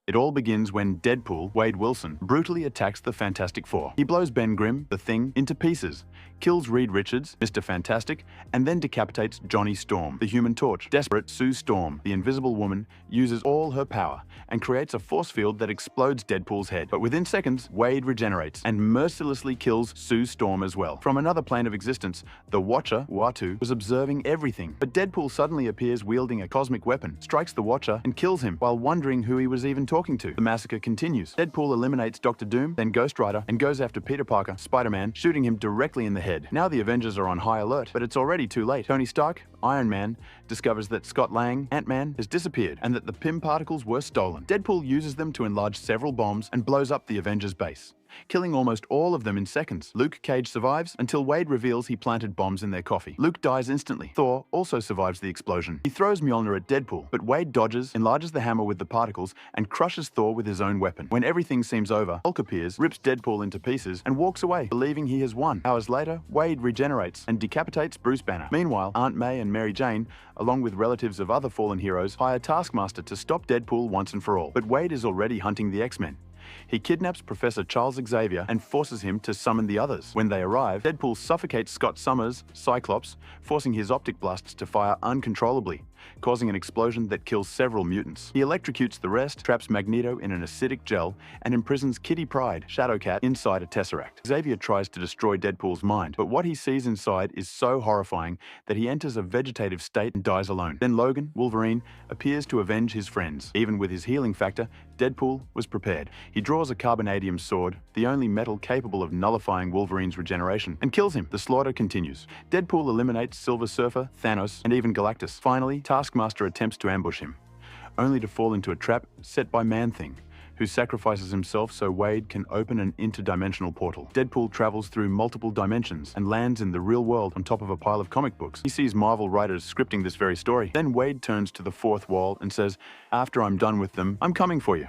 It all begins when Deadpool, Wade Wilson, brutally attacks the Fantastic Four. He blows Ben Grimm, the Thing, into pieces, kills Reed Richards, Mr. Fantastic, and then decapitates Johnny Storm, the Human Torch. Desperate, Sue Storm, the Invisible Woman, uses all her power and creates a force field that explodes Deadpool's head. But within seconds, Wade regenerates and mercilessly kills Sue Storm as well. From another plane of existence, the Watcher, Uatu, was observing everything. But Deadpool suddenly appears wielding a cosmic weapon, strikes the Watcher, and kills him while wondering who he was even talking to. The massacre continues. Deadpool eliminates Dr. Doom, then Ghost Rider, and goes after Peter Parker, Spider-Man, shooting him directly in the head. Now the Avengers are on high alert, but it's already too late. Tony Stark, Iron Man, discovers that Scott Lang, Ant-Man, has disappeared and that the Pym particles were stolen. Deadpool uses them to enlarge several bombs and blows up the Avengers base, killing almost all of them in seconds. Luke Cage survives until Wade reveals he planted bombs in their coffee. Luke dies instantly. Thor also survives the explosion. He throws Mjolnir at Deadpool, but Wade dodges, enlarges the hammer with the particles, and crushes Thor with his own weapon. When everything seems over, Hulk appears, rips Deadpool into pieces, and walks away, believing he has won. Hours later, Wade regenerates and decapitates Bruce Banner. Meanwhile, Aunt May and Mary Jane, along with relatives of other fallen heroes, hire Taskmaster to stop Deadpool once and for all. But Wade is already hunting the X-Men. He kidnaps Professor Charles Xavier and forces him to summon the others. When they arrive, Deadpool suffocates Scott Summers, Cyclops, forcing his optic blasts to fire uncontrollably, causing an explosion that kills several mutants. He electrocutes the rest, traps Magneto in an acidic gel, and imprisons Kitty Pryde, Shadowcat, inside a tesseract. Xavier tries to destroy Deadpool's mind, but what he sees inside is so horrifying that he enters a vegetative state and dies alone. Then Logan, Wolverine, appears to avenge his friends. Even with his healing factor, Deadpool was prepared. He draws a carbonadium sword, the only metal capable of nullifying Wolverine's regeneration, and kills him. The slaughter continues. Deadpool eliminates Silver Surfer, Thanos, and even Galactus. Finally, Taskmaster attempts to ambush him, only to fall into a trap set by Man-Thing, who sacrifices himself so Wade can open an interdimensional portal. Deadpool travels through multiple dimensions and lands in the real world on top of a pile of comic books. He sees Marvel writers scripting this very story. Then Wade turns to the fourth wall and says, "After I'm done with them, I'm coming for you."